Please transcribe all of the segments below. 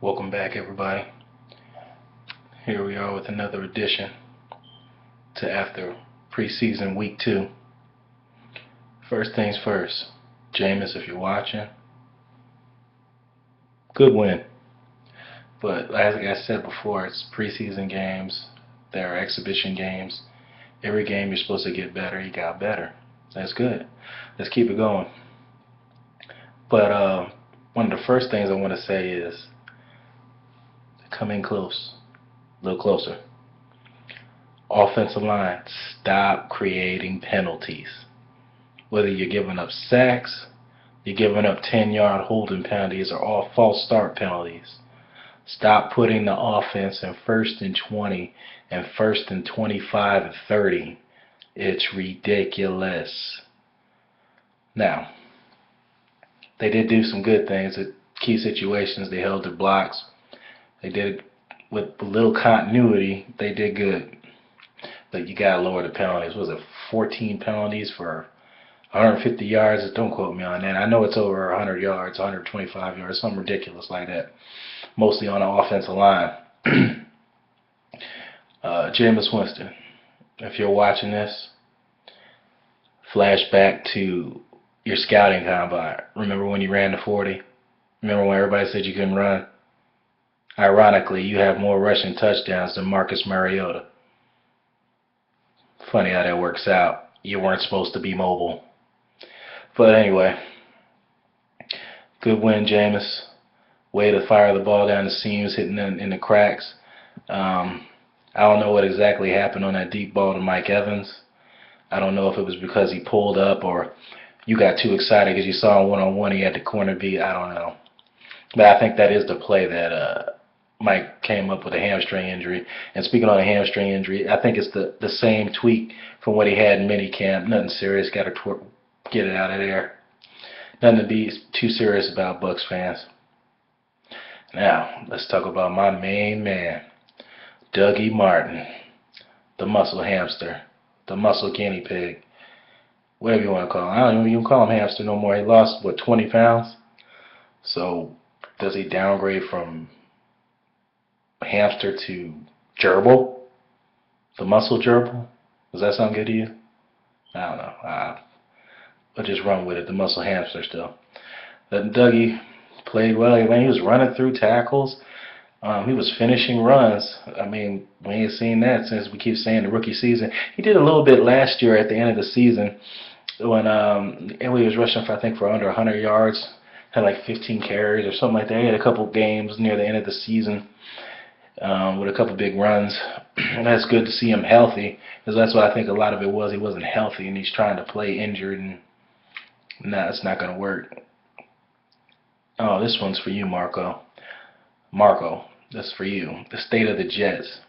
Welcome back, everybody. Here we are with another edition to after preseason week 2. First things first, Jameis, if you're watching, good win. But as I said before, it's preseason games. There are exhibition games. Every game you're supposed to get better. You got better. That's good. Let's keep it going. But one of the first things I want to say is come in close, a little closer. Offensive line, stop creating penalties. Whether you're giving up sacks, you're giving up 10-yard holding penalties, or all false start penalties. Stop putting the offense in 1st and 20 and 1st and 25 and 30. It's ridiculous. Now, they did do some good things at key situations. They held their blocks. They did it with little continuity. They did good. But you got to lower the penalties. Was it 14 penalties for 150 yards? Don't quote me on that. I know it's over 100 yards, 125 yards, something ridiculous like that. Mostly on the offensive line. Jameis Winston, if you're watching this, flashback to your scouting combine. Remember when you ran the 40? Remember when everybody said you couldn't run? Ironically, you have more rushing touchdowns than Marcus Mariota. Funny how that works out. You weren't supposed to be mobile. But anyway, good win, Jameis. Way to fire the ball down the seams, hitting in the cracks. I don't know what exactly happened on that deep ball to Mike Evans. I don't know if it was because he pulled up or you got too excited because you saw him one-on-one. He had the corner beat. I don't know. But I think that is the play that Mike came up with a hamstring injury. And speaking on a hamstring injury, I think it's the same tweak from what he had in minicamp. Nothing serious. Got to get it out of there. Nothing to be too serious about, Bucs fans. Now, let's talk about my main man, Dougie Martin, the muscle hamster, the muscle guinea pig, whatever you want to call him. I don't even call him hamster no more. He lost, 20 pounds? So, does he downgrade from hamster to gerbil? The muscle gerbil? Does that sound good to you? I don't know. I'll just run with it. The muscle hamster still. Dougie played well. He was running through tackles. He was finishing runs. I mean, we ain't seen that since we keep saying the rookie season. He did a little bit last year at the end of the season when he was rushing for under 100 yards. Had like 15 carries or something like that. He had a couple games near the end of the season with a couple big runs. And that's good to see him healthy, because that's what I think a lot of it was. He wasn't healthy and he's trying to play injured, and it's not going to work. Oh, this one's for you, Marco. Marco, that's for you. The state of the Jets.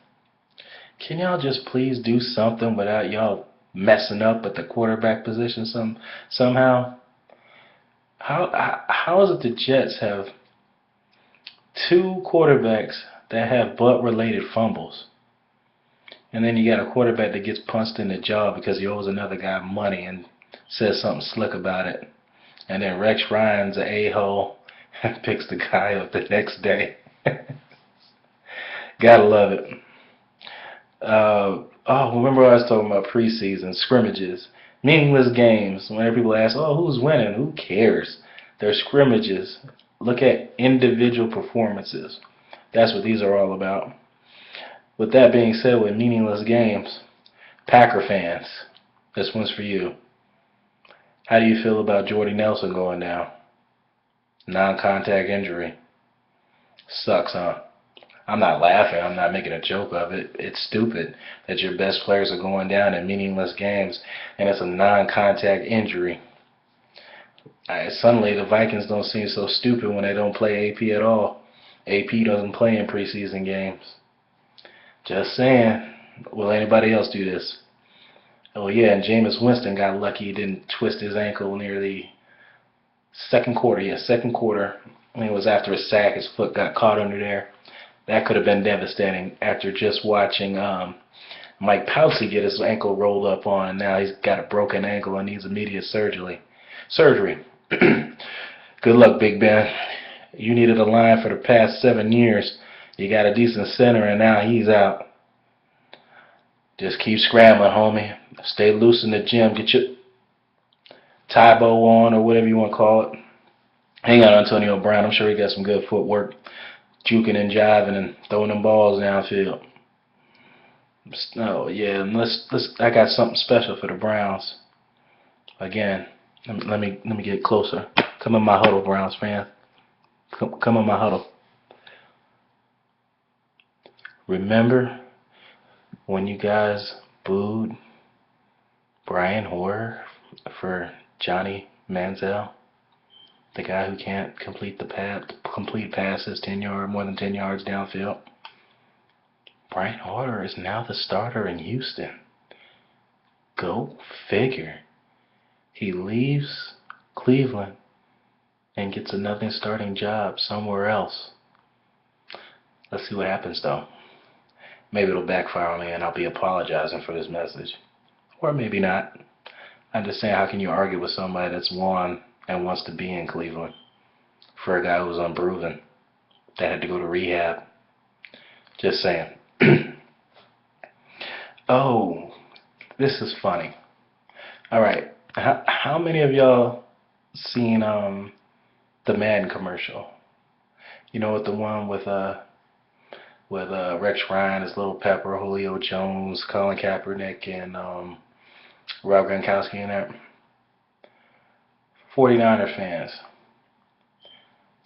Can y'all just please do something without y'all messing up at the quarterback position somehow? How is it the Jets have 2 quarterbacks that have butt-related fumbles, and then you got a quarterback that gets punched in the jaw because he owes another guy money and says something slick about it, and then Rex Ryan's an a-hole and picks the guy up the next day. Gotta love it. Remember I was talking about preseason scrimmages, meaningless games. Whenever people ask, who's winning? Who cares? They're scrimmages. Look at individual performances. That's what these are all about. With that being said, with meaningless games, Packer fans, this one's for you. How do you feel about Jordy Nelson going down? Non-contact injury. Sucks, huh? I'm not laughing. I'm not making a joke of it. It's stupid that your best players are going down in meaningless games, and it's a non-contact injury. Suddenly, the Vikings don't seem so stupid when they don't play AP at all. AP doesn't play in preseason games. Just saying. Will anybody else do this? Oh, yeah, and Jameis Winston got lucky. He didn't twist his ankle near the second quarter. Yeah, second quarter. I mean, it was after a sack. His foot got caught under there. That could have been devastating after just watching Mike Pouncey get his ankle rolled up on, and now he's got a broken ankle and needs immediate surgery. Good luck, Big Ben. You needed a line for the past 7 years. You got a decent center, and now he's out. Just keep scrambling, homie. Stay loose in the gym. Get your tie bow on, or whatever you want to call it. Hang on, Antonio Brown. I'm sure he got some good footwork, juking and jiving and throwing them balls downfield. Oh yeah, and let's. I got something special for the Browns. Again, let me get closer. Come in my huddle, Browns fans. Come in my huddle. Remember when you guys booed Brian Hoyer for Johnny Manziel, the guy who can't complete passes more than 10 yards downfield? Brian Hoyer is now the starter in Houston. Go figure. He leaves Cleveland and gets another starting job somewhere else. Let's see what happens, though. Maybe it'll backfire on me and I'll be apologizing for this message. Or maybe not. I'm just saying, how can you argue with somebody that's won and wants to be in Cleveland for a guy who was unproven, that had to go to rehab? Just saying. Oh, this is funny. All right. How many of y'all seen the Madden commercial? You know, with the one with Rex Ryan, his little pepper, Julio Jones, Colin Kaepernick, and Rob Gronkowski in there. 49er fans,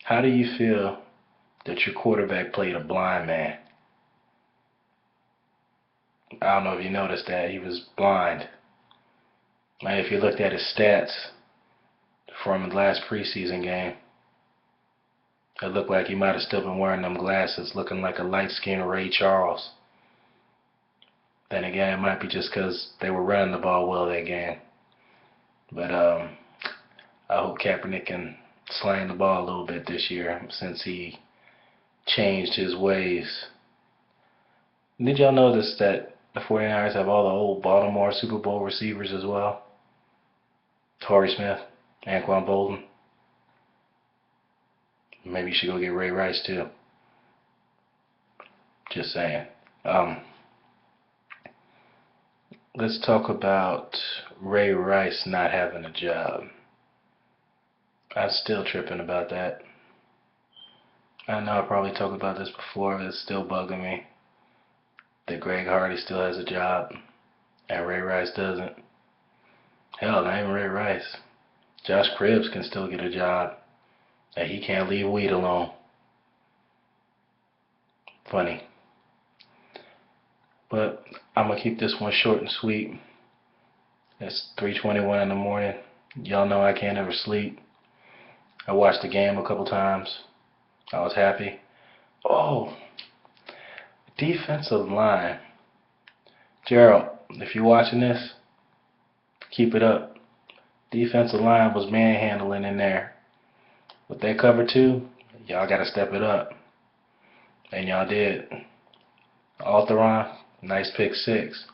how do you feel that your quarterback played a blind man? I don't know if you noticed that. He was blind. And if you looked at his stats from the last preseason game, it looked like he might have still been wearing them glasses, looking like a light-skinned Ray Charles. Then again, it might be just because they were running the ball well that game. But I hope Kaepernick can slang the ball a little bit this year since he changed his ways. Did y'all notice that the 49ers have all the old Baltimore Super Bowl receivers as well? Torrey Smith, Anquan Bolden. Maybe you should go get Ray Rice too. Just saying. Let's talk about Ray Rice not having a job. I'm still tripping about that. I know I probably talked about this before, but it's still bugging me that Greg Hardy still has a job and Ray Rice doesn't. Hell, not even Ray Rice. Josh Cribbs can still get a job, and he can't leave weed alone. Funny. But I'm going to keep this one short and sweet. It's 3:21 in the morning. Y'all know I can't ever sleep. I watched the game a couple times. I was happy. Oh, defensive line. Gerald, if you're watching this, keep it up. Defensive line was manhandling in there. With that cover two, y'all got to step it up. And y'all did. Alteron, nice pick six.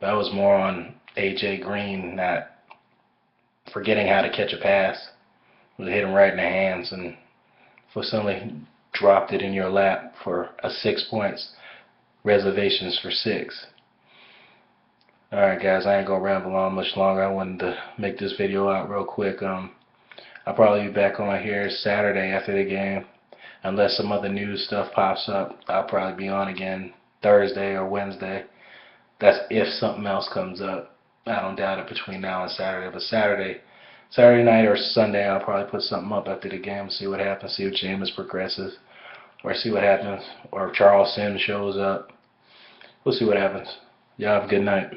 That was more on A.J. Green not forgetting how to catch a pass. It hit him right in the hands and for somebody dropped it in your lap for a 6 points. Reservations for 6. Alright guys, I ain't gonna ramble on much longer. I wanted to make this video out real quick. I'll probably be back on here Saturday after the game. Unless some other news stuff pops up, I'll probably be on again Thursday or Wednesday. That's if something else comes up. I don't doubt it between now and Saturday. But Saturday night or Sunday, I'll probably put something up after the game, see what happens, see if Jameis progresses, or see what happens, or if Charles Sims shows up. We'll see what happens. Y'all have a good night.